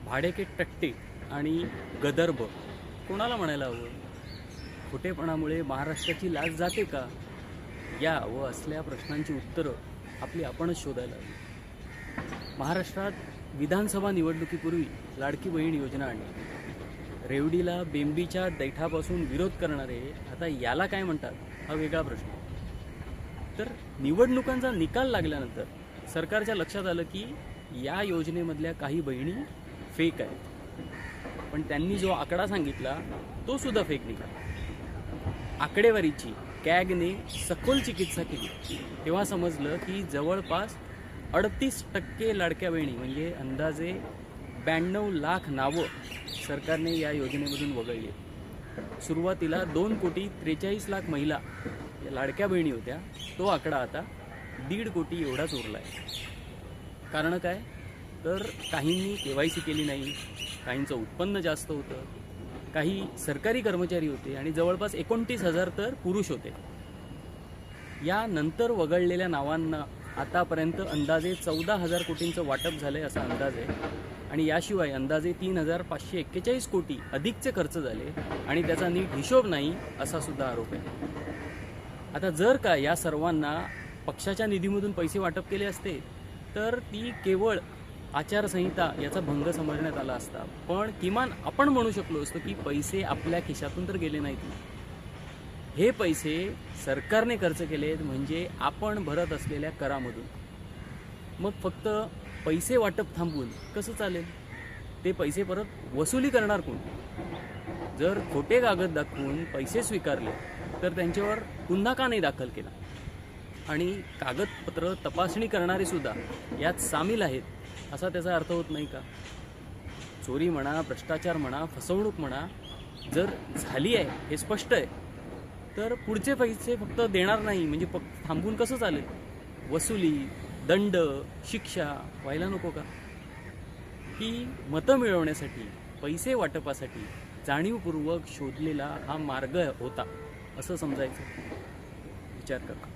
भाडेके टट्टे आणि गदर्भ कोणाला म्हणायला हवं? खोटेपणामुळे महाराष्ट्राची लाज जाते का? या व असल्या प्रश्नांची उत्तरं आपली आपणच शोधायला हवी। महाराष्ट्रात विधानसभा निवडणुकीपूर्वी लाडकी बहीण योजना आणली। रेवडीला बेंबीच्या दैठापासून विरोध करणारे आता याला काय म्हणतात हा वेगळा प्रश्न। तर निवडणुकांचा निकाल लागल्यानंतर सरकारच्या लक्षात आलं की या योजनेमधल्या काही बहिणी फेक आहेत, पण त्यांनी जो आकडा सांगितला तो सुद्धा फेक निघाला। आकडेवारीची कॅगने सखोल चिकित्सा केली तेव्हा समजलं की जवळपास 38% लाडक्या बहिणी म्हणजे अंदाजे 92 लाख नावं सरकारने या योजनेमधून वगळली। सुरुवातीला 2,43,00,000 महिला या लाडक्या बहिणी होत्या, तो आकडा आता 1.5 कोटी एवढाच उरला आहे। कारण काय? तर काहींनी KYC केली नाही, काहींचं उत्पन्न जास्त होतं, काही सरकारी कर्मचारी होते आणि जवळपास 29,000 तर पुरुष होते। या नंतर वगळलेल्या नावांना आतापर्यंत अंदाजे 14,000 कोटींचं वाटप झालंय असा अंदाज आहे आणि याशिवाय अंदाजे 3,541 कोटी अधिकचे खर्च झाले आणि त्याचा नीट हिशोब नाही असा सुद्धा आरोप आहे। आता जर का या सर्वांना पक्षाच्या निधीमधून पैसे वाटप केले असते तर ती केवळ आचारसंहिता याचा भंग समजण्यात आला असता, पण किमान आपण म्हणू शकलो असतो की पैसे आपल्या खिशातून तर गेले नाहीत। हे पैसे सरकारने खर्च केलेत म्हणजे आपण भरत असलेल्या करामधून। मग फक्त पैसे वाटप थांबवून कसं चालेल? ते पैसे परत वसुली करणार कोण? जर खोटे कागद दाखवून पैसे स्वीकारले तर त्यांच्यावर गुन्हा का नाही दाखल केला? आणि कागदपत्र तपासणी करणारे सुद्धा यात सामील आहेत असा त्याचा अर्थ होत नाही का? चोरी म्हणा, भ्रष्टाचार म्हणा, फसवणूक म्हणा जर झाली आहे हे स्पष्ट आहे, तर पुढचे पैसे फक्त देणार नाही म्हणजे थांबून कसं चालेल? वसुली, दंड, शिक्षा व्हायला नको का? ही मतं मिळवण्यासाठी, पैसे वाटपासाठी जाणीवपूर्वक शोधलेला हा मार्ग होता असं समजायचं। विचार करा।